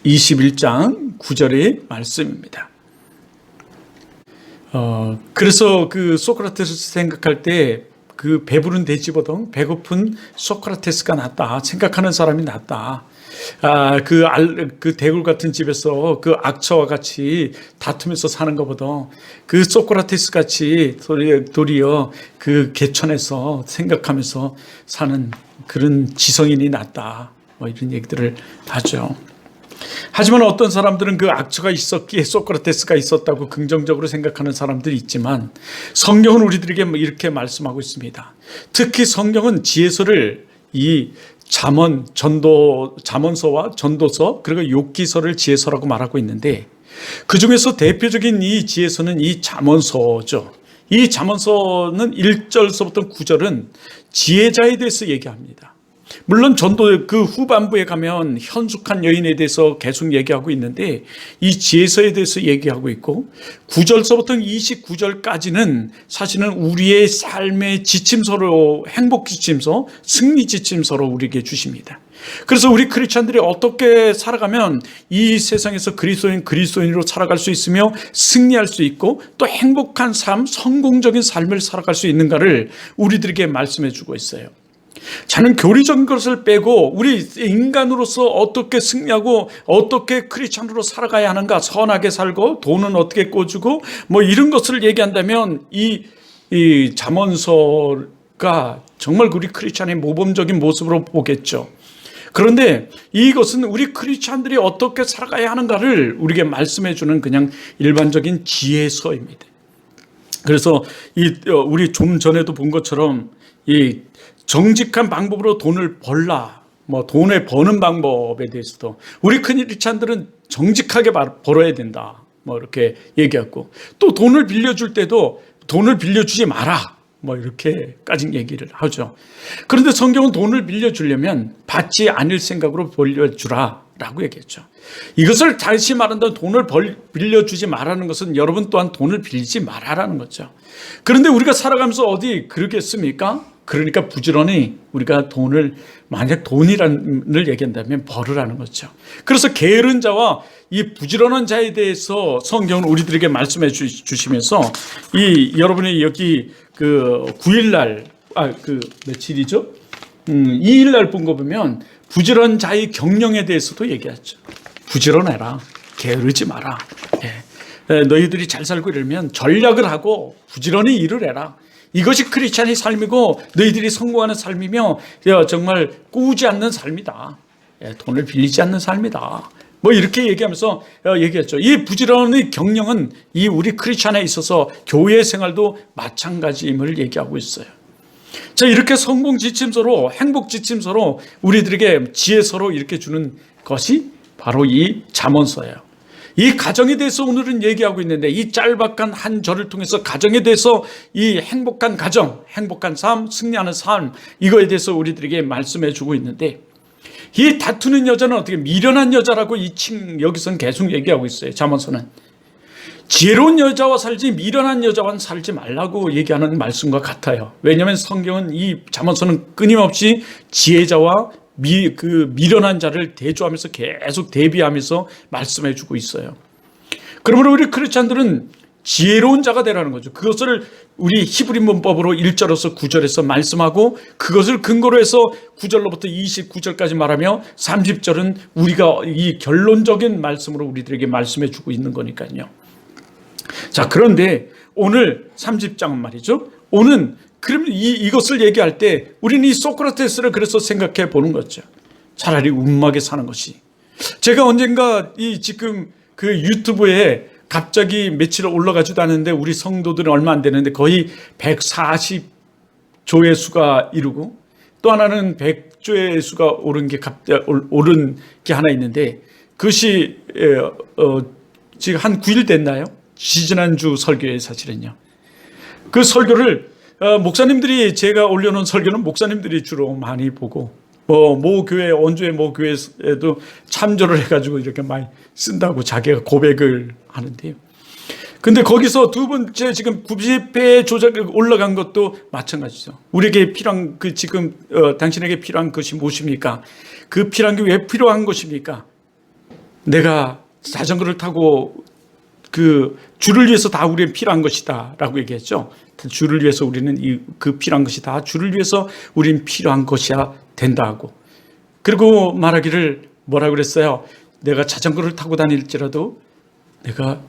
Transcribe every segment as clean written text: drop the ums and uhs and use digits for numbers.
21장 9절의 말씀입니다. 그래서 그 소크라테스 생각할 때 그 배부른 돼지보다 배고픈 소크라테스가 낫다 생각하는 사람이 낫다. 그 대굴 같은 집에서 그 악처와 같이 다투면서 사는 것보다 그 소크라테스 같이 도리어 그 개천에서 생각하면서 사는 그런 지성인이 낫다. 뭐 이런 얘기들을 하죠. 하지만 어떤 사람들은 그 악처가 있었기에 소크라테스가 있었다고 긍정적으로 생각하는 사람들이 있지만 성경은 우리들에게 이렇게 말씀하고 있습니다. 특히 성경은 지혜서를 이 잠언서와 전도서 그리고 욥기서를 지혜서라고 말하고 있는데 그 중에서 대표적인 이 지혜서는 이 잠언서죠. 이 잠언서는 1절서부터 9절은 지혜자에 대해서 얘기합니다. 물론 전도 그 후반부에 가면 현숙한 여인에 대해서 계속 얘기하고 있는데 이 지혜서에 대해서 얘기하고 있고 9절서부터 29절까지는 사실은 우리의 삶의 지침서로 행복 지침서, 승리 지침서로 우리에게 주십니다. 그래서 우리 크리스찬들이 어떻게 살아가면 이 세상에서 그리스도인으로 살아갈 수 있으며 승리할 수 있고 또 행복한 삶, 성공적인 삶을 살아갈 수 있는가를 우리들에게 말씀해 주고 있어요. 저는 교리적인 것을 빼고 우리 인간으로서 어떻게 승리하고 어떻게 크리스찬으로 살아가야 하는가, 선하게 살고 돈은 어떻게 꿔주고 뭐 이런 것을 얘기한다면 이 잠언서가 정말 우리 크리스찬의 모범적인 모습으로 보겠죠. 그런데 이것은 우리 크리스찬들이 어떻게 살아가야 하는가를 우리에게 말씀해 주는 그냥 일반적인 지혜서입니다. 그래서 우리 좀 전에도 본 것처럼 이 정직한 방법으로 돈을 벌라, 뭐 돈을 버는 방법에 대해서도 우리 크리스찬들은 정직하게 벌어야 된다, 뭐 이렇게 얘기했고 또 돈을 빌려줄 때도 돈을 빌려주지 마라, 뭐 이렇게까지 얘기를 하죠. 그런데 성경은 돈을 빌려주려면 받지 않을 생각으로 빌려주라 라고 얘기했죠. 이것을 다시 말한다면 돈을 빌려주지 말라는 것은 여러분 또한 돈을 빌리지 말라는 거죠. 그런데 우리가 살아가면서 어디 그러겠습니까? 그러니까 부지런히 우리가 돈을, 만약 돈이란을 얘기한다면 벌으라는 거죠. 그래서 게으른 자와 이 부지런한 자에 대해서 성경은 우리들에게 말씀해 주시면서 여러분이 여기 그 9일날, 며칠이죠? 2일날 본 거 보면 부지런한 자의 경영에 대해서도 얘기하죠. 부지런해라. 게으르지 마라. 너희들이 잘 살고 이러면 전략을 하고 부지런히 일을 해라. 이것이 크리스찬의 삶이고 너희들이 성공하는 삶이며 정말 꾸지 않는 삶이다. 돈을 빌리지 않는 삶이다. 뭐 이렇게 얘기하면서 얘기했죠. 이 부지런의 경영은 이 우리 크리스찬에 있어서 교회 생활도 마찬가지임을 얘기하고 있어요. 자, 이렇게 성공 지침서로, 행복 지침서로 우리들에게 지혜서로 이렇게 주는 것이 바로 이 잠언서예요. 이 가정에 대해서 오늘은 얘기하고 있는데 이 짤막한 한 절을 통해서 가정에 대해서 이 행복한 가정, 행복한 삶, 승리하는 삶, 이거에 대해서 우리들에게 말씀해 주고 있는데 이 다투는 여자는 어떻게 미련한 여자라고 여기서는 계속 얘기하고 있어요. 잠언서는 지혜로운 여자와 살지 미련한 여자와는 살지 말라고 얘기하는 말씀과 같아요. 왜냐하면 성경은 이 잠언서는 끊임없이 지혜자와 미련한 자를 대조하면서 계속 대비하면서 말씀해 주고 있어요. 그러므로 우리 크리스찬들은 지혜로운 자가 되라는 거죠. 그것을 우리 히브리 문법으로 1절에서 9절에서 말씀하고 그것을 근거로 해서 9절로부터 29절까지 말하며 30절은 우리가 이 결론적인 말씀으로 우리들에게 말씀해 주고 있는 거니까요. 자, 그런데 오늘 30장은 말이죠. 오늘 그럼 이것을 얘기할 때 우리는 이 소크라테스를 그래서 생각해 보는 거죠. 차라리 운막에 사는 것이. 제가 언젠가 지금 그 유튜브에 갑자기 며칠 올라가지도 않는데 우리 성도들은 얼마 안 되는데 거의 140조회 수가 이루고 또 하나는 100조회 수가 오른 게 하나 있는데 그것이 지금 한 9일 됐나요? 지지난주 설교에 사실은요. 그 설교를 목사님들이 제가 올려놓은 설교는 목사님들이 주로 많이 보고 모 교회 원주의 모 교회에도 참조를 해가지고 이렇게 많이 쓴다고 자기가 고백을 하는데요. 근데 거기서 두 번째 지금 90회 조작이 올라간 것도 마찬가지죠. 우리에게 필요한 지금 당신에게 필요한 것이 무엇입니까? 그 필요한 게 왜 필요한 것입니까? 내가 자전거를 타고 그 주를 위해서 다 우리는 필요한 것이다 라고 얘기했죠. 주를 위해서 우리는 그 필요한 것이 다 주를 위해서 우리는 필요한 것이야 된다 하고, 그리고 말하기를 뭐라고 그랬어요? 내가 자전거를 타고 다닐지라도 내가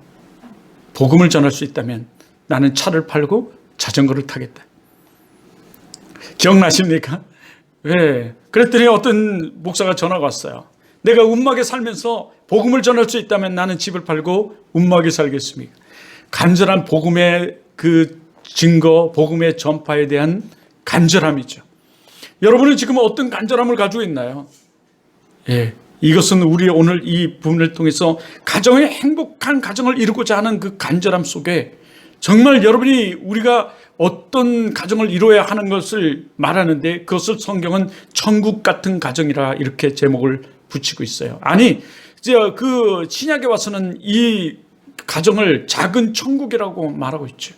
복음을 전할 수 있다면 나는 차를 팔고 자전거를 타겠다. 기억나십니까? 왜? 그랬더니 어떤 목사가 전화가 왔어요. 내가 운막에 살면서 복음을 전할 수 있다면 나는 집을 팔고 운막에 살겠습니다. 간절한 복음의 그 증거, 복음의 전파에 대한 간절함이죠. 여러분은 지금 어떤 간절함을 가지고 있나요? 예, 이것은 우리 오늘 이 부분을 통해서 가정의 행복한 가정을 이루고자 하는 그 간절함 속에 정말 여러분이 우리가 어떤 가정을 이루어야 하는 것을 말하는데 그것을 성경은 천국 같은 가정이라 이렇게 제목을 붙이고 있어요. 아니, 이제 그 신약에 와서는 이 가정을 작은 천국이라고 말하고 있죠.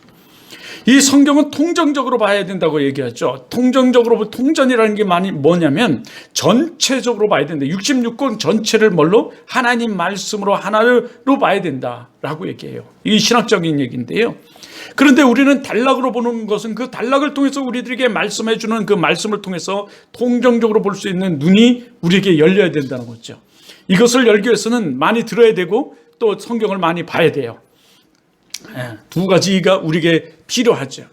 이 성경은 통정적으로 봐야 된다고 얘기하죠. 통정적으로, 통전이라는 게 뭐냐면 전체적으로 봐야 된다. 66권 전체를 뭘로? 하나님 말씀으로 하나로 봐야 된다라고 얘기해요. 이게 신학적인 얘기인데요. 그런데 우리는 단락으로 보는 것은 그 단락을 통해서 우리들에게 말씀해 주는 그 말씀을 통해서 통정적으로 볼 수 있는 눈이 우리에게 열려야 된다는 거죠. 이것을 열기 위해서는 많이 들어야 되고 또 성경을 많이 봐야 돼요. 두 가지가 우리에게 필요하죠.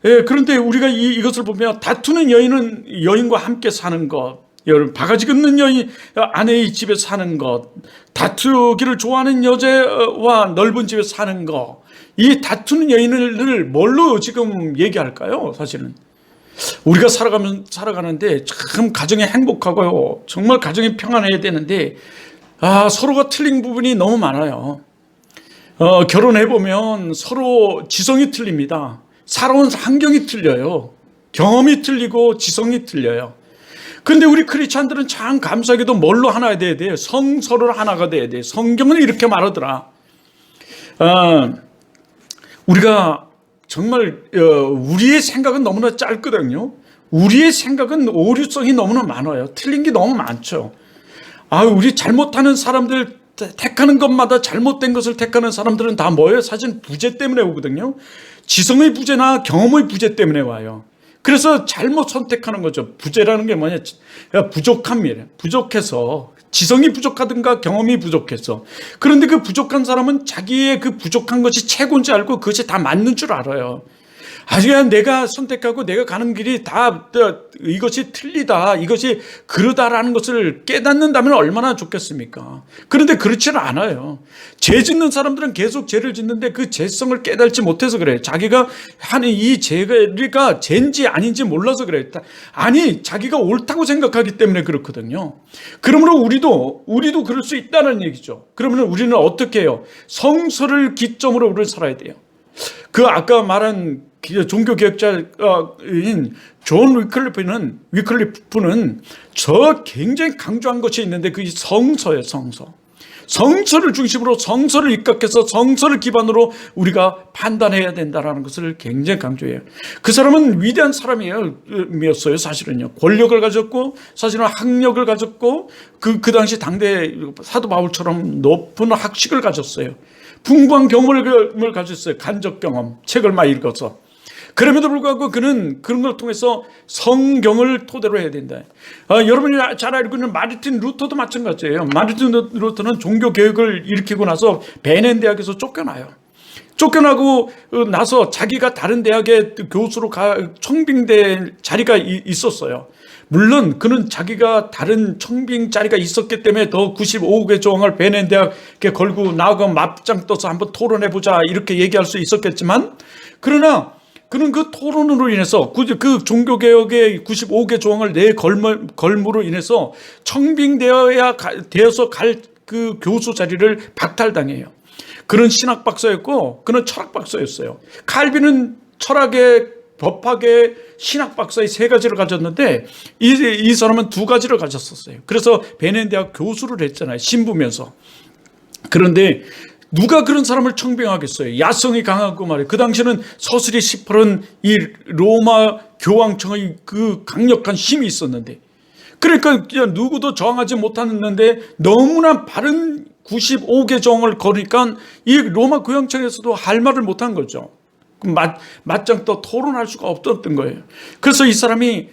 그런데 우리가 이것을 보면 다투는 여인은 여인과 함께 사는 것, 여러분 바가지 긋는 여인 아내의 집에 사는 것, 다투기를 좋아하는 여자와 넓은 집에 사는 것, 이 다투는 여인을 뭘로 지금 얘기할까요? 사실은 우리가 살아가는데 참 가정이 행복하고요, 정말 가정이 평안해야 되는데 서로가 틀린 부분이 너무 많아요. 결혼해보면 서로 지성이 틀립니다. 살아온 환경이 틀려요. 경험이 틀리고 지성이 틀려요. 그런데 우리 크리스찬들은 참 감사하게도 뭘로 하나 돼야 돼요? 성서로 하나가 돼야 돼요. 성경은 이렇게 말하더라. 우리가 정말 우리의 생각은 너무나 짧거든요. 우리의 생각은 오류성이 너무나 많아요. 틀린 게 너무 많죠. 우리 잘못하는 사람들, 택하는 것마다 잘못된 것을 택하는 사람들은 다 뭐예요? 사실 부재 때문에 오거든요. 지성의 부재나 경험의 부재 때문에 와요. 그래서 잘못 선택하는 거죠. 부재라는 게 뭐냐? 부족함이에요. 부족해서, 지성이 부족하든가 경험이 부족해서. 그런데 그 부족한 사람은 자기의 그 부족한 것이 최고인지 알고 그것이 다 맞는 줄 알아요. 그냥 내가 선택하고 내가 가는 길이 다 이것이 틀리다, 이것이 그러다라는 것을 깨닫는다면 얼마나 좋겠습니까? 그런데 그렇지는 않아요. 죄 짓는 사람들은 계속 죄를 짓는데 그 죄성을 깨닫지 못해서 그래요. 자기가 하는 이 죄가 죄인지 아닌지 몰라서 그래요. 아니, 자기가 옳다고 생각하기 때문에 그렇거든요. 그러므로 우리도 그럴 수 있다는 얘기죠. 그러면 우리는 어떻게 해요? 성서를 기점으로 우리를 살아야 돼요. 그 아까 말한 종교개혁자인 존 위클리프는 저 굉장히 강조한 것이 있는데 그게 성서예요. 성서를 중심으로, 성서를 입각해서 성서를 기반으로 우리가 판단해야 된다는 것을 굉장히 강조해요. 그 사람은 위대한 사람이었어요. 사실은요. 권력을 가졌고 사실은 학력을 가졌고 그 당시 당대 사도 바울처럼 높은 학식을 가졌어요. 풍부한 경험을 가졌어요. 간접 경험, 책을 많이 읽어서. 그럼에도 불구하고 그는 그런 걸 통해서 성경을 토대로 해야 된다. 여러분이 잘 알고 있는 마르틴 루터도 마찬가지예요. 마르틴 루터는 종교개혁을 일으키고 나서 베넨 대학에서 쫓겨나고 나서 자기가 다른 대학의 교수로 청빙된 자리가 있었어요. 물론 그는 자기가 다른 청빙 자리가 있었기 때문에 더 95개 조항을 베넨 대학에 걸고 나하고 맞짱 떠서 한번 토론해보자 이렇게 얘기할 수 있었겠지만, 그러나 그는 그 토론으로 인해서 그 종교개혁의 95개 조항을 걸므로 인해서 청빙되어서 갈 그 교수 자리를 박탈당해요. 그는 신학 박사였고 그는 철학 박사였어요. 칼빈은 철학의, 법학의, 신학 박사의 세 가지를 가졌는데 이 사람은 두 가지를 가졌었어요. 그래서 베넨 대학 교수를 했잖아요. 신부면서. 그런데 누가 그런 사람을 청빙하겠어요? 야성이 강하고 말이에요. 그 당시에는 서슬이 시퍼런 이 로마 교황청의 그 강력한 힘이 있었는데, 그러니까 누구도 저항하지 못하는데 너무나 바른 95개 정을 거니까 이 로마 교황청에서도 할 말을 못한 거죠. 맞짱 떠 토론할 수가 없었던 거예요. 그래서 이 사람이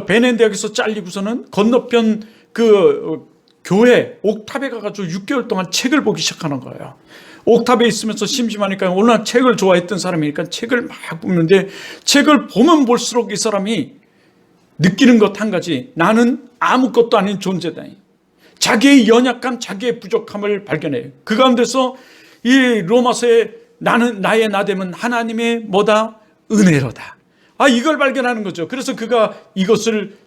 베넨 대학에서 잘리고서는 건너편 그 교회 옥탑에 가가지고 6개월 동안 책을 보기 시작하는 거예요. 옥탑에 있으면서 심심하니까 워낙 책을 좋아했던 사람이니까 책을 막 보는데, 책을 보면 볼수록 이 사람이 느끼는 것 한 가지, 나는 아무것도 아닌 존재다. 자기의 연약함, 자기의 부족함을 발견해요. 그 가운데서 이 로마서에 나는 나의 나됨은 하나님의 뭐다? 은혜로다. 이걸 발견하는 거죠. 그래서 그가 이것을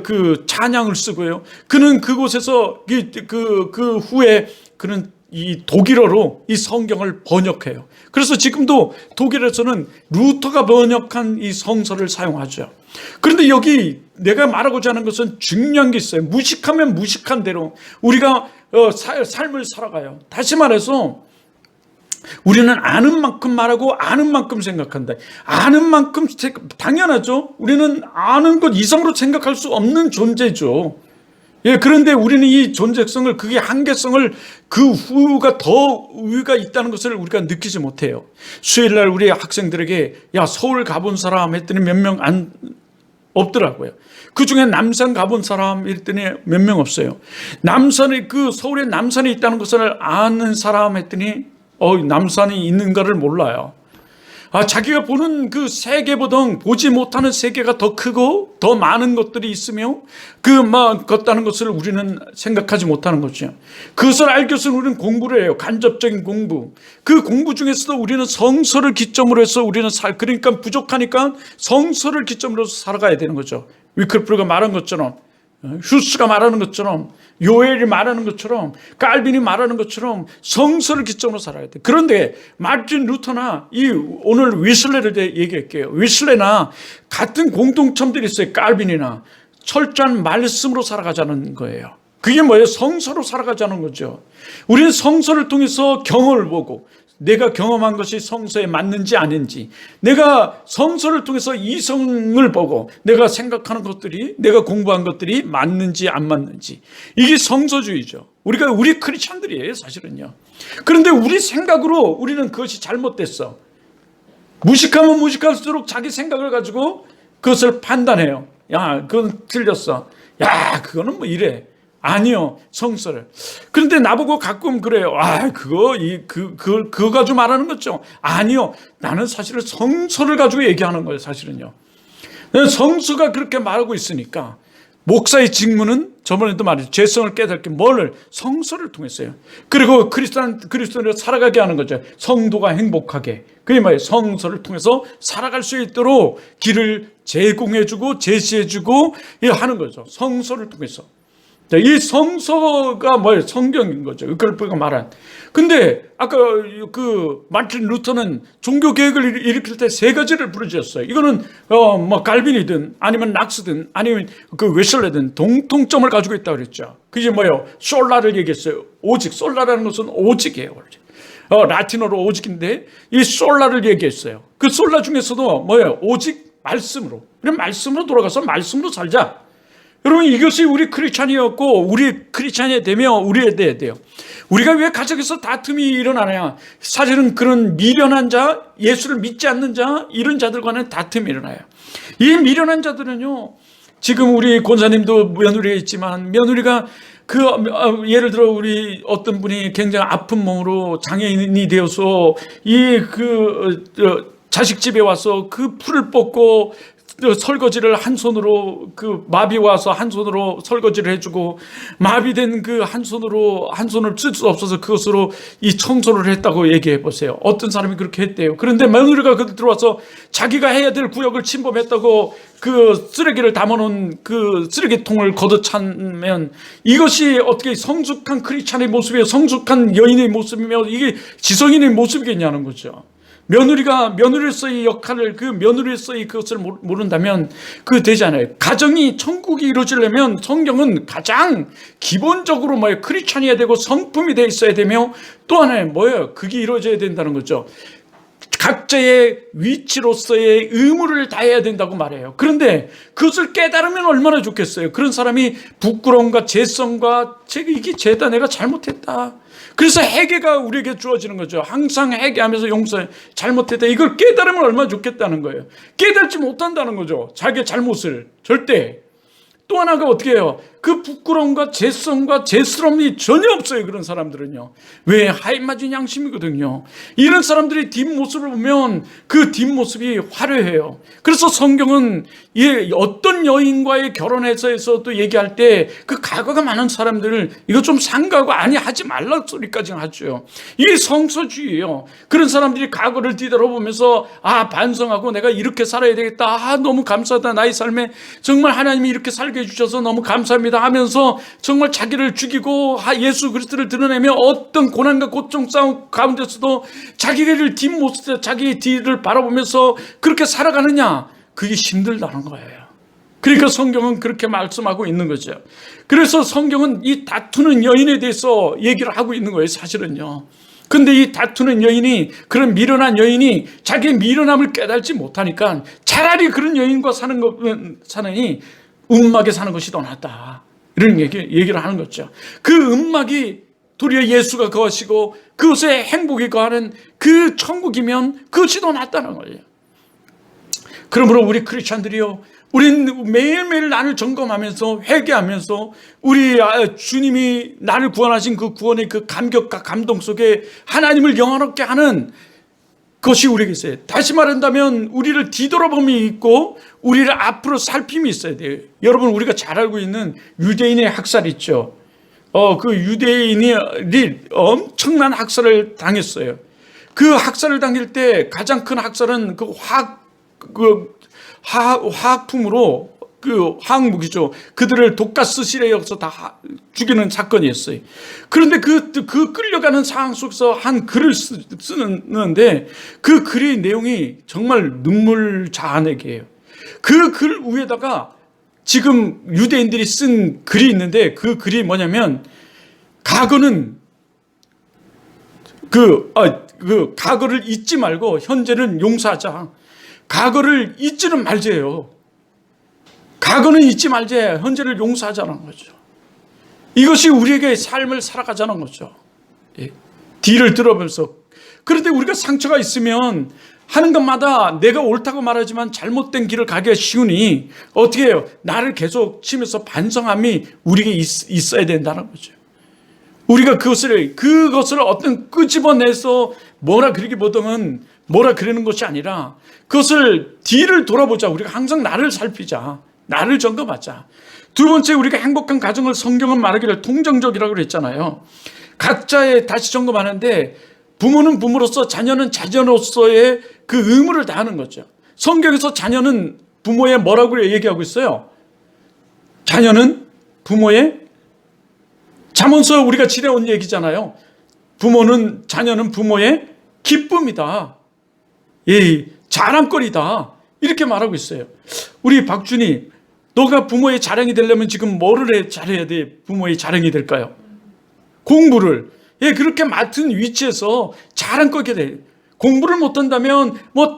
그 찬양을 쓰고요. 그는 그곳에서 그 후에 그는 이 독일어로 이 성경을 번역해요. 그래서 지금도 독일에서는 루터가 번역한 이 성서를 사용하죠. 그런데 여기 내가 말하고자 하는 것은 중요한 게 있어요. 무식하면 무식한 대로 우리가 삶을 살아가요. 다시 말해서 우리는 아는 만큼 말하고 아는 만큼 생각한다. 아는 만큼 당연하죠. 우리는 아는 것 이상으로 생각할 수 없는 존재죠. 그런데 우리는 이 존재성을, 그게 한계성을 그 후가 더 우위가 있다는 것을 우리가 느끼지 못해요. 수요일날 우리 학생들에게 서울 가본 사람 했더니 몇 명 없더라고요. 그 중에 남산 가본 사람 했더니 몇 명 없어요. 남산에, 그 서울에 남산이 있다는 것을 아는 사람 했더니 남산이 있는가를 몰라요. 자기가 보는 그 세계보다 보지 못하는 세계가 더 크고 더 많은 것들이 있으며 같다는 것을 우리는 생각하지 못하는 거죠. 그것을 알기 위해서 우리는 공부를 해요. 간접적인 공부. 그 공부 중에서도 우리는 성서를 기점으로 해서 우리는 그러니까 부족하니까 성서를 기점으로 해서 살아가야 되는 거죠. 위클프가 말한 것처럼, 휴스가 말하는 것처럼, 요엘이 말하는 것처럼, 칼빈이 말하는 것처럼 성서를 기점으로 살아야 돼. 그런데 마틴 루터나 오늘 위슬레를 얘기할게요. 위슬레나 같은 공통점들이 있어요. 칼빈이나 철저한 말씀으로 살아가자는 거예요. 그게 뭐예요? 성서로 살아가자는 거죠. 우리는 성서를 통해서 경험을 보고, 내가 경험한 것이 성서에 맞는지 아닌지, 내가 성서를 통해서 이성을 보고 내가 생각하는 것들이, 내가 공부한 것들이 맞는지 안 맞는지, 이게 성서주의죠. 우리 크리스찬들이에요, 사실은요. 그런데 우리 생각으로 우리는 그것이 잘못됐어. 무식하면 무식할수록 자기 생각을 가지고 그것을 판단해요. 그건 틀렸어. 그거는 뭐 이래. 아니요, 성서를. 그런데 나보고 가끔 그래요. 그거 가지고 말하는 거죠. 아니요, 나는 사실은 성서를 가지고 얘기하는 거예요, 사실은요. 성서가 그렇게 말하고 있으니까. 목사의 직무는 저번에도 말했죠. 죄성을 깨닫게 뭐를? 성서를 통해서요. 그리고 그리스도인으로 살아가게 하는 거죠. 성도가 행복하게. 그게 뭐예요? 성서를 통해서 살아갈 수 있도록 길을 제공해주고 제시해주고 하는 거죠. 성서를 통해서. 이 성서가 뭐예요? 성경인 거죠. 위클프가 말한. 근데 아까 마틴 루터는 종교 개혁을 일으킬 때 세 가지를 부르셨어요. 이거는 갈빈이든 아니면 낙스든 아니면 웨슬레든 동통점을 가지고 있다고 그랬죠. 그게 뭐예요? 솔라를 얘기했어요. 오직. 솔라라는 것은 오직이에요. 라틴어로 오직인데 이 솔라를 얘기했어요. 그 솔라 중에서도 뭐예요? 오직 말씀으로. 그럼 말씀으로 돌아가서 말씀으로 살자. 여러분, 이것이 우리 크리스찬이었고, 우리 크리스찬이 되며 우리에 대해 돼요. 우리가 왜 가정에서 다툼이 일어나냐? 사실은 그런 미련한 자, 예수를 믿지 않는 자, 이런 자들과는 다툼이 일어나요. 이 미련한 자들은요, 지금 우리 권사님도 며느리가 있지만, 며느리가 예를 들어 우리 어떤 분이 굉장히 아픈 몸으로 장애인이 되어서 자식 집에 와서 그 풀을 뽑고 설거지를 한 손으로, 마비 와서 한 손으로 설거지를 해주고, 마비된 한 손을 쓸 수 없어서 그것으로 이 청소를 했다고 얘기해 보세요. 어떤 사람이 그렇게 했대요. 그런데 며느리가 들어와서 자기가 해야 될 구역을 침범했다고 쓰레기를 담아놓은 쓰레기통을 걷어차면, 이것이 어떻게 성숙한 크리스찬의 모습이에요? 성숙한 여인의 모습이며 이게 지성인의 모습이겠냐는 거죠. 며느리로서의 역할을, 며느리로서의 그것을 모른다면 되잖아요. 가정이, 천국이 이루어지려면 성경은 가장 기본적으로 크리스찬이어야 되고 성품이 돼 있어야 되며, 또 하나는 뭐예요? 그게 이루어져야 된다는 거죠. 각자의 위치로서의 의무를 다해야 된다고 말해요. 그런데 그것을 깨달으면 얼마나 좋겠어요. 그런 사람이 부끄러움과 죄성과 이게 죄다 내가 잘못했다. 그래서 회개가 우리에게 주어지는 거죠. 항상 회개하면서 용서해. 잘못했다. 이걸 깨달으면 얼마나 좋겠다는 거예요. 깨달지 못한다는 거죠. 자기의 잘못을. 절대. 또 하나가 어떻게 해요? 그 부끄러움과 죄성과 죄스러움이 전혀 없어요. 그런 사람들은요. 왜? 하인맞은 양심이거든요. 이런 사람들의 뒷모습을 보면 그 뒷모습이 화려해요. 그래서 성경은 어떤 여인과의 결혼에서도 얘기할 때 그 과거가 많은 사람들을 이거 좀 상가하고 아니 하지 말라 소리까지 하죠. 이게 성서주의예요. 그런 사람들이 과거를 뒤돌아보면서 반성하고 내가 이렇게 살아야 되겠다. 너무 감사하다. 나의 삶에 정말 하나님이 이렇게 살게 해주셔서 너무 감사합니다 하면서 정말 자기를 죽이고 예수 그리스도를 드러내며 어떤 고난과 고통 싸움 가운데서도 자기를 뒷모습, 자기 뒤를 바라보면서 그렇게 살아가느냐, 그게 힘들다는 거예요. 그러니까 성경은 그렇게 말씀하고 있는 거죠. 그래서 성경은 이 다투는 여인에 대해서 얘기를 하고 있는 거예요, 사실은요. 근데 이 다투는 여인이, 그런 미련한 여인이 자기의 미련함을 깨달지 못하니까 차라리 그런 여인과 사느니 움막에 사는 것이 더 낫다. 이런 얘기를 하는 거죠. 그 움막이 도리어 예수가 거하시고 그것에 행복이 거하는 그 천국이면 그것이 더 낫다는 거예요. 그러므로 우리 크리스찬들이요, 우리는 매일매일 나를 점검하면서 회개하면서 우리 주님이 나를 구원하신 그 구원의 그 감격과 감동 속에 하나님을 영화롭게 하는 그것이 우리에게 있어요. 다시 말한다면 우리를 뒤돌아봄이 있고 우리를 앞으로 살핌이 있어야 돼요. 여러분, 우리가 잘 알고 있는 유대인의 학살 있죠. 그 유대인이 엄청난 학살을 당했어요. 그 학살을 당할 때 가장 큰 학살은 화학품으로, 화학무기죠. 그들을 독가스실에 여기서 다 죽이는 사건이었어요. 그런데 그 끌려가는 상황 속에서 한 글을 쓰는데 그 글의 내용이 정말 눈물 자아내기예요. 그 글 위에다가 지금 유대인들이 쓴 글이 있는데 그 글이 뭐냐면, 과거는 과거를 잊지 말고 현재는 용서하자. 과거를 잊지는 말자예요. 과거는 잊지 말자. 현재를 용서하자는 거죠. 이것이 우리에게 삶을 살아가자는 거죠. 뒤를 들어보면서. 그런데 우리가 상처가 있으면 하는 것마다 내가 옳다고 말하지만 잘못된 길을 가기가 쉬우니 어떻게 해요? 나를 계속 치면서 반성함이 우리에게 있어야 된다는 거죠. 우리가 그것을 어떤 끄집어내서 뭐라 그러기보다는 뭐라 그러는 것이 아니라 그것을 뒤를 돌아보자. 우리가 항상 나를 살피자. 나를 점검하자. 두 번째, 우리가 행복한 가정을 성경은 말하기를 동정적이라고 그랬잖아요. 각자의 다시 점검하는데 부모는 부모로서, 자녀는 자녀로서의 그 의무를 다하는 거죠. 성경에서 자녀는 부모의 뭐라고 얘기하고 있어요? 자녀는 부모의, 잠언서 우리가 지내온 얘기잖아요. 자녀는 부모의 기쁨이다. 자랑거리다. 이렇게 말하고 있어요. 우리 박준이, 너가 부모의 자랑이 되려면 지금 뭐를 잘해야 돼? 부모의 자랑이 될까요? 공부를. 그렇게 맡은 위치에서 자랑거리게 돼. 공부를 못한다면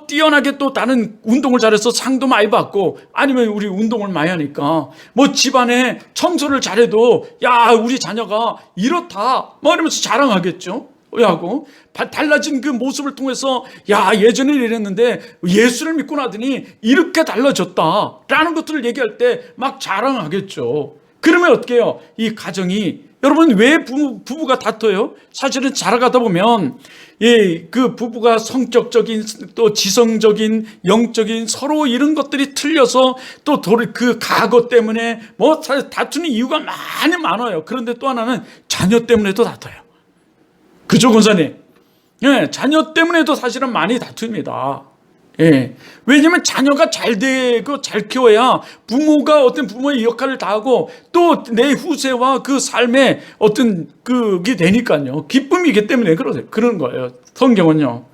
뛰어나게 또 다른 운동을 잘해서 상도 많이 받고, 아니면 우리 운동을 많이 하니까 집안에 청소를 잘해도 우리 자녀가 이렇다 이러면서 자랑하겠죠. 하고 달라진 그 모습을 통해서 예전에 이랬는데 예수를 믿고 나더니 이렇게 달라졌다 라는 것들을 얘기할 때 막 자랑하겠죠. 그러면 어떻게 해요? 이 가정이, 여러분, 왜 부부가 다퉈요? 사실은 자라가다 보면 그 부부가 성적적인, 또 지성적인, 영적인 서로 이런 것들이 틀려서 또 그 과거 때문에 다투는 이유가 많아요. 그런데 또 하나는 자녀 때문에도 다퉈요. 그죠, 권사님? 자녀 때문에도 사실은 많이 다툽니다. 왜냐하면 자녀가 잘 되고 잘 키워야 부모가 어떤 부모의 역할을 다하고 또 내 후세와 그 삶에 어떤 그게 되니까요. 기쁨이기 때문에 그런 거예요. 성경은요.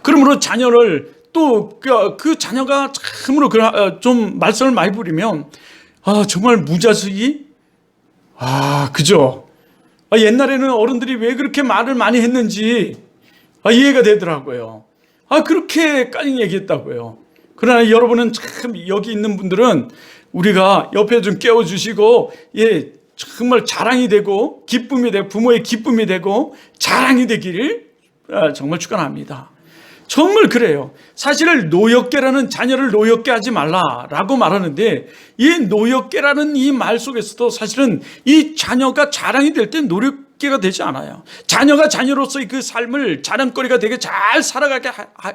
그러므로 자녀를 또 그 자녀가 참으로 좀 말썽을 많이 부리면 정말 무자식이 그죠. 옛날에는 어른들이 왜 그렇게 말을 많이 했는지 이해가 되더라고요. 그렇게까지 얘기했다고요. 그러나 여러분은 참 여기 있는 분들은 우리가 옆에 좀 깨워주시고, 정말 자랑이 되고 기쁨이 되고 부모의 기쁨이 되고 자랑이 되기를 정말 축원합니다. 정말 그래요. 사실 노엽게라는, 자녀를 노엽게 하지 말라라고 말하는데, 이 노엽게라는 이 말 속에서도 사실은 이 자녀가 자랑이 될 때 노엽게가 되지 않아요. 자녀가 자녀로서의 그 삶을 자랑거리가 되게 잘 살아가게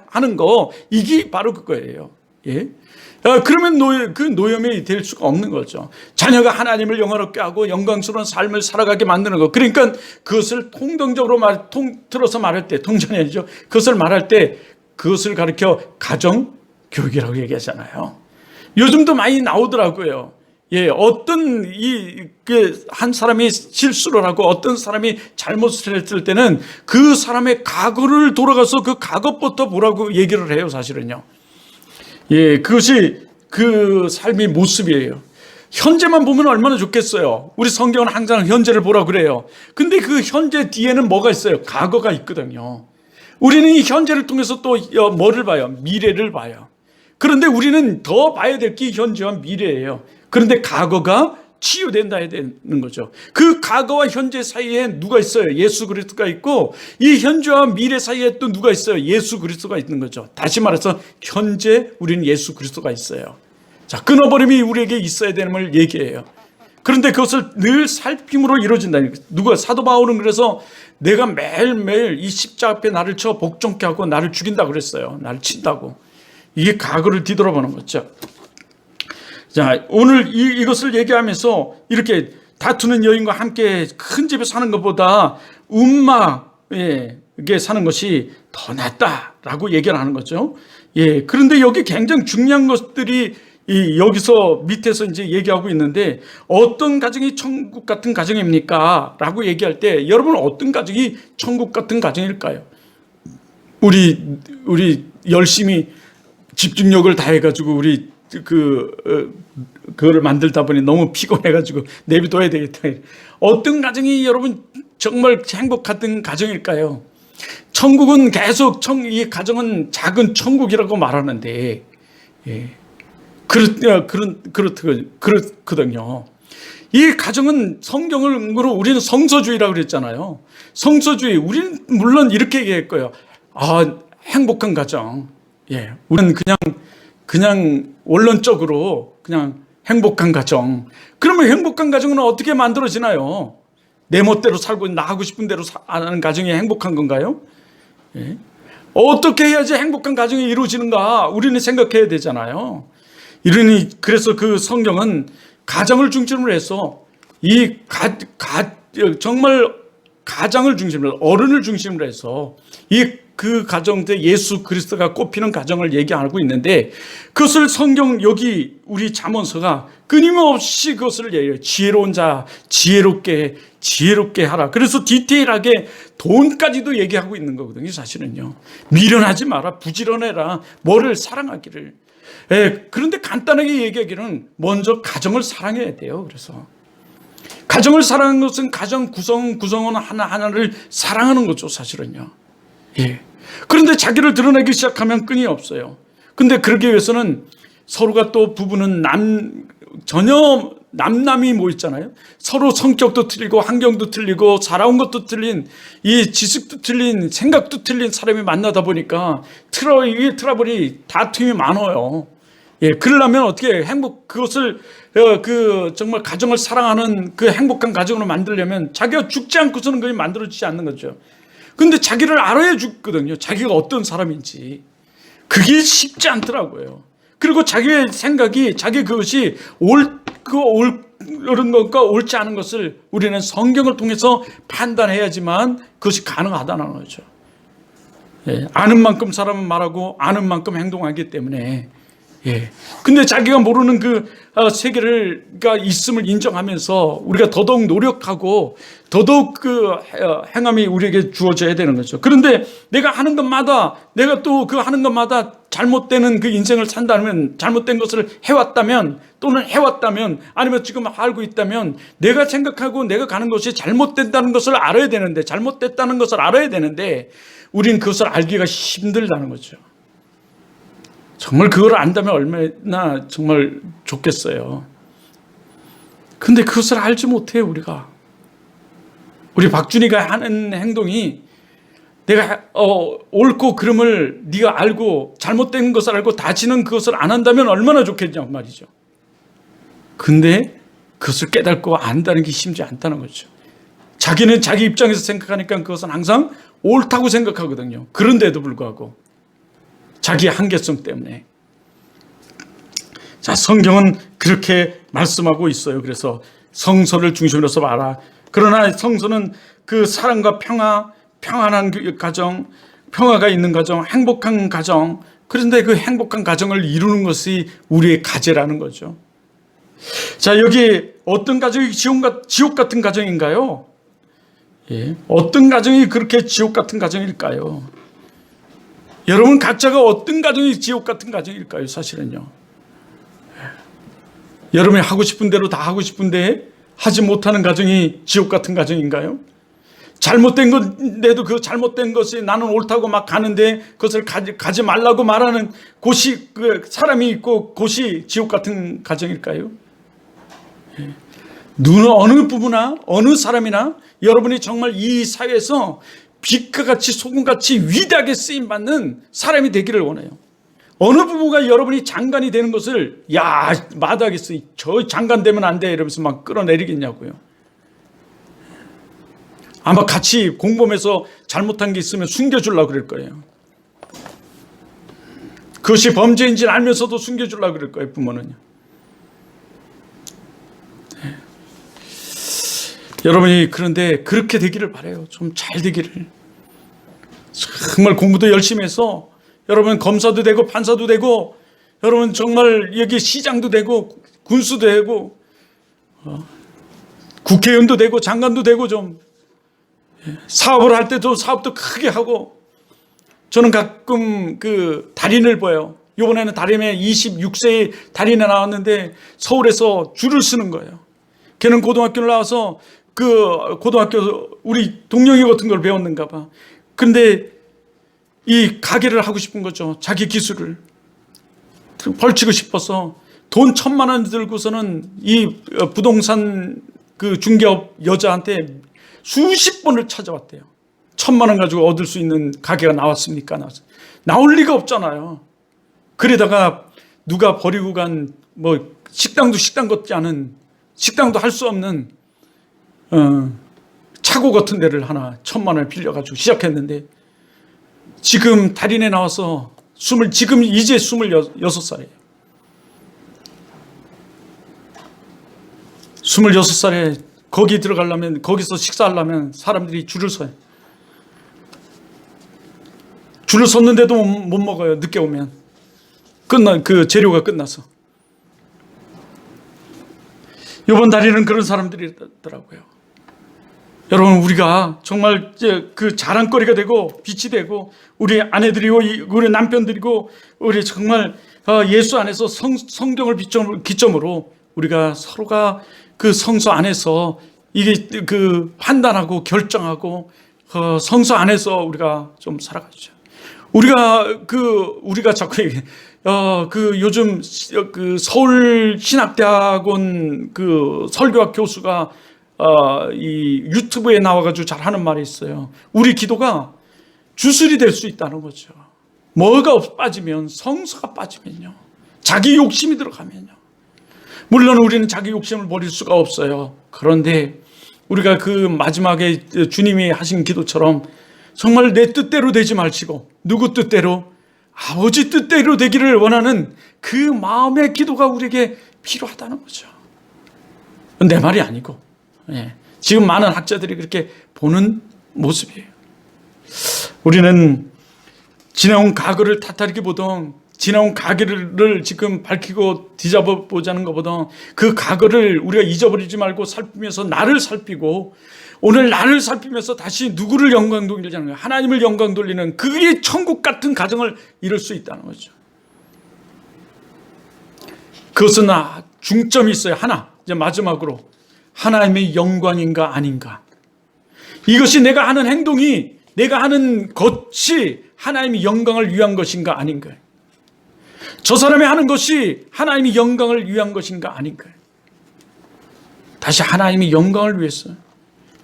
하는 거, 이게 바로 그거예요. 예? 그러면 그 노염이 될 수가 없는 거죠. 자녀가 하나님을 영화롭게 하고 영광스러운 삶을 살아가게 만드는 거. 그러니까 그것을 통정적으로 통틀어서 말할 때, 통전이 아니죠. 그것을 말할 때 그것을 가르쳐 가정교육이라고 얘기하잖아요. 요즘도 많이 나오더라고요. 어떤 한 사람이 실수를 하고 어떤 사람이 잘못을 했을 때는 그 사람의 과거를 돌아가서 그 과거부터 보라고 얘기를 해요, 사실은요. 그것이 그 삶의 모습이에요. 현재만 보면 얼마나 좋겠어요. 우리 성경은 항상 현재를 보라 그래요. 근데 그 현재 뒤에는 뭐가 있어요? 과거가 있거든요. 우리는 이 현재를 통해서 또 뭐를 봐요? 미래를 봐요. 그런데 우리는 더 봐야 될 게 현재와 미래예요. 그런데 과거가 치유된다 되는 거죠. 그 과거와 현재 사이에 누가 있어요? 예수 그리스도가 있고, 이 현재와 미래 사이에 또 누가 있어요? 예수 그리스도가 있는 거죠. 다시 말해서 현재 우리는 예수 그리스도가 있어요. 자, 끊어버림이 우리에게 있어야 되는 걸 얘기해요. 그런데 그것을 늘 살핌으로 이루어진다는 거예요. 누가? 사도 바울은 그래서 내가 매일매일 이 십자가 앞에 나를 쳐 복종케 하고 나를 죽인다고 그랬어요. 나를 친다고. 이게 과거를 뒤돌아보는 거죠. 자, 오늘 이것을 얘기하면서 이렇게 다투는 여인과 함께 큰 집에 사는 것보다 움막에 사는 것이 더 낫다라고 얘기를 하는 거죠. 그런데 여기 굉장히 중요한 것들이 여기서 밑에서 이제 얘기하고 있는데, 어떤 가정이 천국 같은 가정입니까? 라고 얘기할 때 여러분 어떤 가정이 천국 같은 가정일까요? 우리 열심히 집중력을 다해가지고 우리 그거를 만들다 보니 너무 피곤해가지고 내비둬야 되겠다. 어떤 가정이 여러분 정말 행복한 가정일까요? 천국은 계속 이 가정은 작은 천국이라고 말하는데, 그렇거든요. 이 가정은 성경으로 우리는 성서주의라고 그랬잖아요. 성서주의, 우리는 물론 이렇게 얘기할 거예요. 행복한 가정. 우리는 그냥 원론적으로 그냥 행복한 가정. 그러면 행복한 가정은 어떻게 만들어지나요? 내 멋대로 살고 나 하고 싶은 대로 사는 가정이 행복한 건가요? 어떻게 해야지 행복한 가정이 이루어지는가 우리는 생각해야 되잖아요. 그래서 그 성경은 가정을 중심으로 해서 정말 가정을 중심으로, 어른을 중심으로 해서 그 가정들 예수 그리스도가 꼽히는 가정을 얘기하고 있는데, 그것을 성경 여기 우리 잠언서가 끊임없이 그것을 얘기해요. 지혜로운 자 지혜롭게 하라. 그래서 디테일하게 돈까지도 얘기하고 있는 거거든요. 사실은요. 미련하지 마라, 부지런해라, 뭐를 사랑하기를. 그런데 간단하게 얘기하기는 먼저 가정을 사랑해야 돼요. 그래서 가정을 사랑하는 것은 가정 구성원 하나하나를 사랑하는 거죠, 사실은요. 그런데 자기를 드러내기 시작하면 끈이 없어요. 근데 그러기 위해서는 서로가, 또 부부는 전혀 남남이 뭐 있잖아요. 서로 성격도 틀리고 환경도 틀리고 살아온 것도 틀린, 이 지식도 틀린, 생각도 틀린 사람이 만나다 보니까 트러블이 다툼이 많아요. 그러려면 어떻게 그것을 정말 가정을 사랑하는 그 행복한 가정으로 만들려면 자기가 죽지 않고서는 그게 만들어지지 않는 거죠. 근데 자기를 알아야 죽거든요. 자기가 어떤 사람인지. 그게 쉽지 않더라고요. 그리고 자기의 생각이, 그것이 옳은 것과 옳지 않은 것을 우리는 성경을 통해서 판단해야지만 그것이 가능하다는 거죠. 아는 만큼 사람은 말하고 아는 만큼 행동하기 때문에. 근데 자기가 모르는 그 세계가 있음을 인정하면서 우리가 더더욱 노력하고 더더욱 그 행함이 우리에게 주어져야 되는 거죠. 그런데 내가 하는 것마다, 내가 또 그 하는 것마다 잘못되는 그 인생을 산다면, 잘못된 것을 해왔다면, 또는 해왔다면, 아니면 지금 알고 있다면, 내가 생각하고 내가 가는 것이 잘못된다는 것을 알아야 되는데, 잘못됐다는 것을 알아야 되는데, 우린 그것을 알기가 힘들다는 거죠. 정말 그걸 안다면 얼마나 정말 좋겠어요. 근데 그것을 알지 못해요, 우리가. 우리 박준희가 하는 행동이 내가 옳고 그름을 네가 알고 잘못된 것을 알고 다시는 그것을 안 한다면 얼마나 좋겠냐고 말이죠. 근데 그것을 깨닫고 안다는 게 쉽지 않다는 거죠. 자기는 자기 입장에서 생각하니까 그것은 항상 옳다고 생각하거든요. 그런데도 불구하고 자기의 한계성 때문에. 자, 성경은 그렇게 말씀하고 있어요. 그래서 성서를 중심으로 해서 봐라. 그러나 성서는 그 사랑과 평화, 평안한 가정, 평화가 있는 가정, 행복한 가정, 그런데 그 행복한 가정을 이루는 것이 우리의 과제라는 거죠. 자, 여기 어떤 가정이 지옥 같은 가정인가요? 예, 어떤 가정이 그렇게 지옥 같은 가정일까요? 여러분 각자가 어떤 가정이 지옥 같은 가정일까요? 사실은요. 여러분이 하고 싶은 대로 다 하고 싶은데 하지 못하는 가정이 지옥 같은 가정인가요? 잘못된 건데도 그 잘못된 것이 나는 옳다고 막 가는데 그것을 가지 말라고 말하는 곳이 그 사람이 있고 곳이 지옥 같은 가정일까요? 어느 부부나 어느 사람이나 여러분이 정말 이 사회에서 빛과 같이 소금같이 위대하게 쓰임받는 사람이 되기를 원해요. 어느 부부가 여러분이 장관이 되는 것을 야 마다하겠어, 저 장관 되면 안 돼 이러면서 막 끌어내리겠냐고요. 아마 같이 공범해서 잘못한 게 있으면 숨겨주려고 그럴 거예요. 그것이 범죄인지 알면서도 숨겨주려고 그럴 거예요, 부모는요. 네. 여러분이 그런데 그렇게 되기를 바라요. 좀 잘 되기를. 정말 공부도 열심히 해서 여러분 검사도 되고 판사도 되고 여러분 정말 여기 시장도 되고 군수도 되고 국회의원도 되고 장관도 되고 좀 사업을 할 때도 사업도 크게 하고. 저는 가끔 그 달인을 봐요. 이번에는 달인에 26세의 달인에 나왔는데 서울에서 줄을 서는 거예요. 걔는 고등학교를 나와서 그 고등학교 우리 동영이 같은 걸 배웠는가 봐. 근데 이 가게를 하고 싶은 거죠. 자기 기술을 벌치고 싶어서 돈 1,000만 원 들고서는 이 부동산 그 중개업 여자한테 수십 번을 찾아왔대요. 1,000만 원 가지고 얻을 수 있는 가게가 나왔습니까? 나올 리가 없잖아요. 그러다가 누가 버리고 간 뭐 식당도 식당 같지 않은, 식당도 할 수 없는 차고 같은 데를 하나 1,000만 원을 빌려가지고 시작했는데 지금 달인에 나와서 지금 이제 26살이에요. 26살에 거기 들어가려면, 거기서 식사하려면 사람들이 줄을 서요. 줄을 섰는데도 못 먹어요. 늦게 오면. 그 재료가 끝나서. 이번 달에는 그런 사람들이더라고요. 여러분, 우리가 정말 그 자랑거리가 되고 빛이 되고 우리 아내들이고 우리 남편들이고 우리 정말 예수 안에서 성경을 기점으로 우리가 서로가 그 성서 안에서 이게 그 판단하고 결정하고 성서 안에서 우리가 좀 살아가죠. 우리가 자꾸 그 요즘 그 서울 신학대학원 그 설교학 교수가 이 유튜브에 나와가지고 잘 하는 말이 있어요. 우리 기도가 주술이 될 수 있다는 거죠. 뭐가 빠지면, 성서가 빠지면요, 자기 욕심이 들어가면요. 물론 우리는 자기 욕심을 버릴 수가 없어요. 그런데 우리가 그 마지막에 주님이 하신 기도처럼 정말 내 뜻대로 되지 말시고 누구 뜻대로, 아버지 뜻대로 되기를 원하는 그 마음의 기도가 우리에게 필요하다는 거죠. 내 말이 아니고 지금 많은 학자들이 그렇게 보는 모습이에요. 우리는 지나온 과거를 탓하기보다, 지나온 과거를 지금 밝히고 뒤잡아 보자는 것보다 그 과거를 우리가 잊어버리지 말고 살피면서 나를 살피고 오늘 나를 살피면서 다시 누구를 영광 돌리자는 거예요. 하나님을 영광 돌리는, 그게 천국 같은 가정을 이룰 수 있다는 거죠. 그것은 중점이 있어요. 하나, 이제 마지막으로 하나님의 영광인가 아닌가. 이것이 내가 하는 행동이, 내가 하는 것이 하나님의 영광을 위한 것인가 아닌가. 저 사람이 하는 것이 하나님의 영광을 위한 것인가 아닌가. 다시 하나님의 영광을 위해서.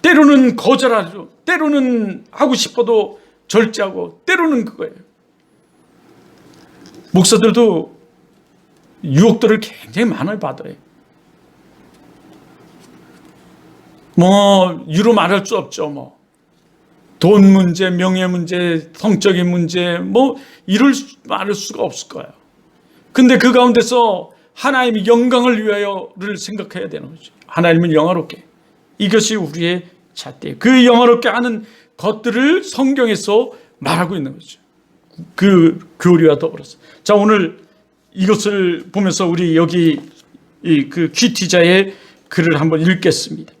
때로는 거절하죠. 때로는 하고 싶어도 절제하고, 때로는 그거예요. 목사들도 유혹들을 굉장히 많이 받아요. 이루 말할 수 없죠. 돈 문제, 명예 문제, 성적인 문제, 이를 말할 수가 없을 거예요. 근데 그 가운데서 하나님의 영광을 위하여를 생각해야 되는 거죠. 하나님은 영화롭게. 이것이 우리의 잣대예요. 그 영화롭게 하는 것들을 성경에서 말하고 있는 거죠. 그 교리와 더불어서. 자, 오늘 이것을 보면서 우리 여기 그 귀티자의 글을 한번 읽겠습니다.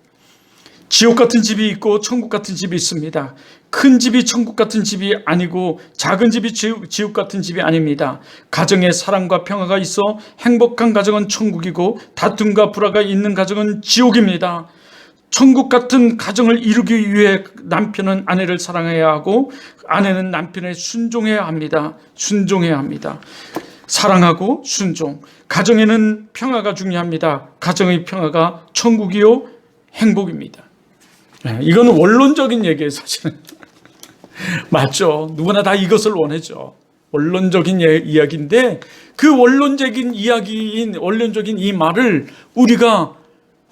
지옥 같은 집이 있고 천국 같은 집이 있습니다. 큰 집이 천국 같은 집이 아니고 작은 집이 지옥 같은 집이 아닙니다. 가정에 사랑과 평화가 있어 행복한 가정은 천국이고 다툼과 불화가 있는 가정은 지옥입니다. 천국 같은 가정을 이루기 위해 남편은 아내를 사랑해야 하고 아내는 남편에 순종해야 합니다. 순종해야 합니다. 사랑하고 순종. 가정에는 평화가 중요합니다. 가정의 평화가 천국이요 행복입니다. 이건 원론적인 얘기예요, 사실은. 맞죠? 누구나 다 이것을 원하죠. 원론적인 이야기인데 그 원론적인 이야기인 원론적인 이 말을 우리가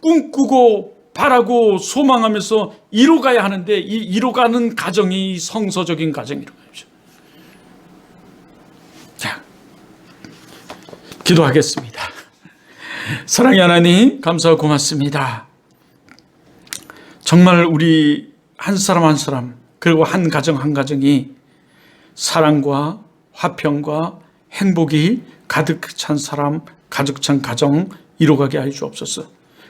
꿈꾸고 바라고 소망하면서 이루어가야 하는데 이 이루어가는 가정이 성서적인 가정이라고 하죠. 자, 기도하겠습니다. 사랑의 하나님, 감사하고 고맙습니다. 정말 우리 한 사람 한 사람, 그리고 한 가정 한 가정이 사랑과 화평과 행복이 가득 찬 사람, 가득 찬 가정 이루어가게 하여 주옵소서.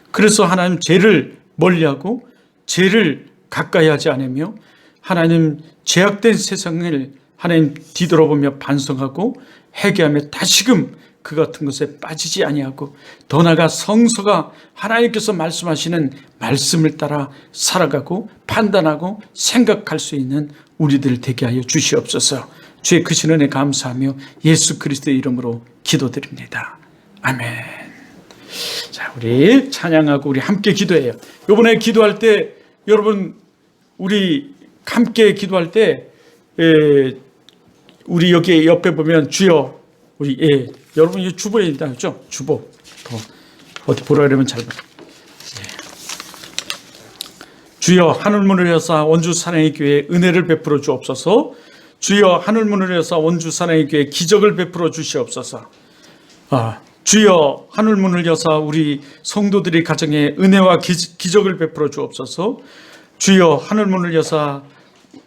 그래서 하나님 죄를 멀리하고 죄를 가까이 하지 않으며 하나님 죄악된 세상을 하나님 뒤돌아보며 반성하고 회개하며 다시금 그 같은 것에 빠지지 아니하고 더 나아가 성서가 하나님께서 말씀하시는 말씀을 따라 살아가고 판단하고 생각할 수 있는 우리들 되게 하여 주시옵소서. 주의 크신 은혜 감사하며 예수 그리스도의 이름으로 기도드립니다. 아멘. 자, 우리 찬양하고 우리 함께 기도해요. 이번에 기도할 때 여러분 우리 함께 기도할 때 우리 여기 옆에 보면 주여 우리 여러분 이 주보입니다, 그렇죠? 주보 어디 보라 그러면 잘 봐. 주여 하늘문을 여사 원주 사랑의 교회에 은혜를 베풀어 주옵소서. 주여 하늘문을 여사 원주 사랑의 교회에 기적을 베풀어 주시옵소서. 주여 하늘문을 여사 우리 성도들의 가정에 은혜와 기적을 베풀어 주옵소서. 주여 하늘문을 여사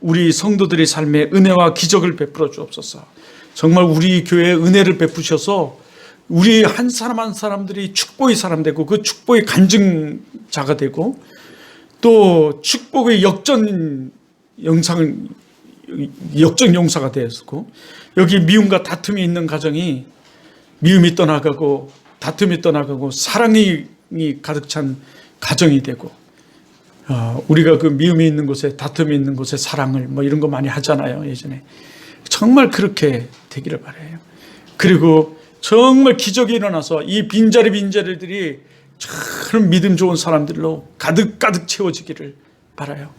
우리 성도들의 삶에 은혜와 기적을 베풀어 주옵소서. 정말 우리 교회에 은혜를 베푸셔서 우리 한 사람 한 사람들이 축복의 사람 되고 그 축복의 간증자가 되고 또 축복의 역전 용사가 되었고 여기 미움과 다툼이 있는 가정이 미움이 떠나가고 다툼이 떠나가고 사랑이 가득 찬 가정이 되고 우리가 그 미움이 있는 곳에 다툼이 있는 곳에 사랑을 이런 거 많이 하잖아요. 예전에 정말 그렇게 되기를 바라요. 그리고 정말 기적이 일어나서 이 빈자리들이 참 믿음 좋은 사람들로 가득 채워지기를 바라요.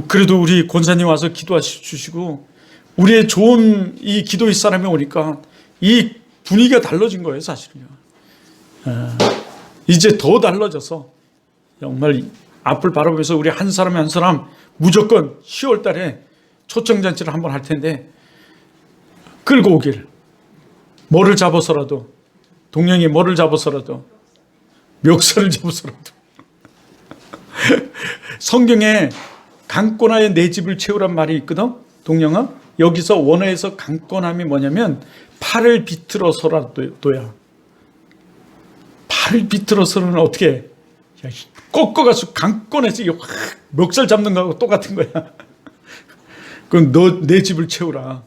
그래도 우리 권사님 와서 기도하시고 우리의 좋은 이 기도의 사람이 오니까 이 분위기가 달라진 거예요, 사실은요. 이제 더 달라져서 정말 앞을 바라보면서 우리 한 사람 한 사람 무조건 10월 달에 초청잔치를 한번 할 텐데 끌고 오길. 뭐를 잡아서라도 동령이 뭐를 잡아서라도 멱살을 잡아서라도 성경에 강권하여 내 집을 채우란 말이 있거든. 동령아, 여기서 원어에서 강권함이 뭐냐면 팔을 비틀어서라도야. 팔을 비틀어서는 어떻게 해? 꺾어가서 강권해서 멱살 잡는 거하고 똑같은 거야. 그럼 너 내 집을 채우라.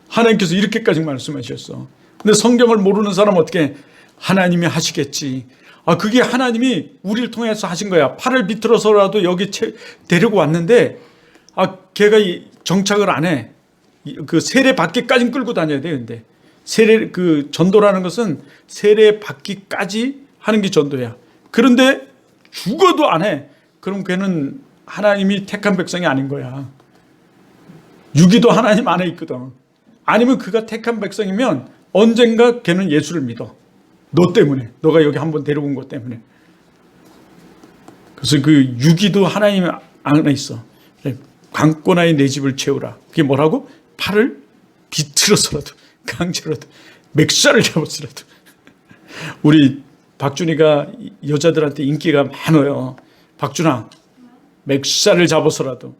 하나님께서 이렇게까지 말씀하셨어. 근데 성경을 모르는 사람은 어떻게 하나님이 하시겠지. 그게 하나님이 우리를 통해서 하신 거야. 팔을 비틀어서라도 여기 데리고 왔는데 걔가 정착을 안 해. 그 세례 받기까지는 끌고 다녀야 돼. 근데 세례 그 전도라는 것은 세례 받기까지 하는 게 전도야. 그런데 죽어도 안 해. 그럼 걔는 하나님이 택한 백성이 아닌 거야. 유기도 하나님 안에 있거든. 아니면 그가 택한 백성이면 언젠가 걔는 예수를 믿어. 너 때문에. 너가 여기 한번 데려온 것 때문에. 그래서 그 유기도 하나님 안에 있어. 강권하여 내 집을 채우라. 그게 뭐라고? 팔을 비틀어서라도 강제로라도 맥살을 잡았으라도. 우리 박준이가 여자들한테 인기가 많아요. 박준아, 맥살을 잡아서라도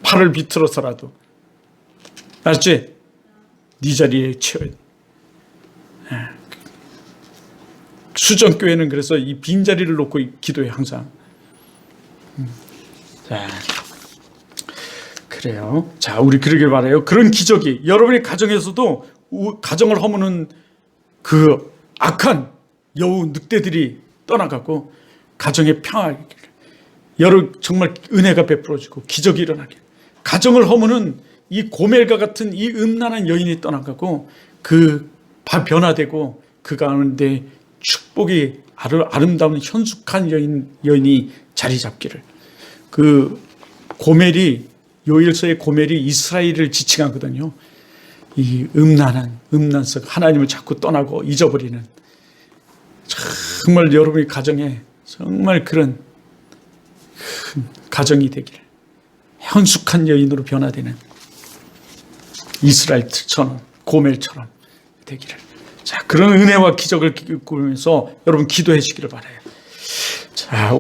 팔을 비틀어서라도, 알았지? 네 자리에 채워야 돼. 수정교회는 그래서 이 빈자리를 놓고 기도해 항상. 자, 그래요. 자, 우리 그러길 바라요. 그런 기적이 여러분의 가정에서도 가정을 허무는 그 악한 여우 늑대들이 떠나가고 가정의 평화가 여러분 정말 은혜가 베풀어지고 기적이 일어나게. 가정을 허무는 이 고멜과 같은 이 음란한 여인이 떠나가고 그 변화되고 그 가운데 축복이 아름다운 현숙한 여인이 자리 잡기를. 그 고멜이 요일서의 고멜이 이스라엘을 지칭하거든요. 이 음란성 하나님을 자꾸 떠나고 잊어버리는 정말 여러분의 가정에 정말 그런 큰 가정이 되기를. 현숙한 여인으로 변화되는 이스라엘처럼 고멜처럼 되기를. 자, 그런 은혜와 기적을 꾸면서 여러분 기도하시기를 바라요. 자.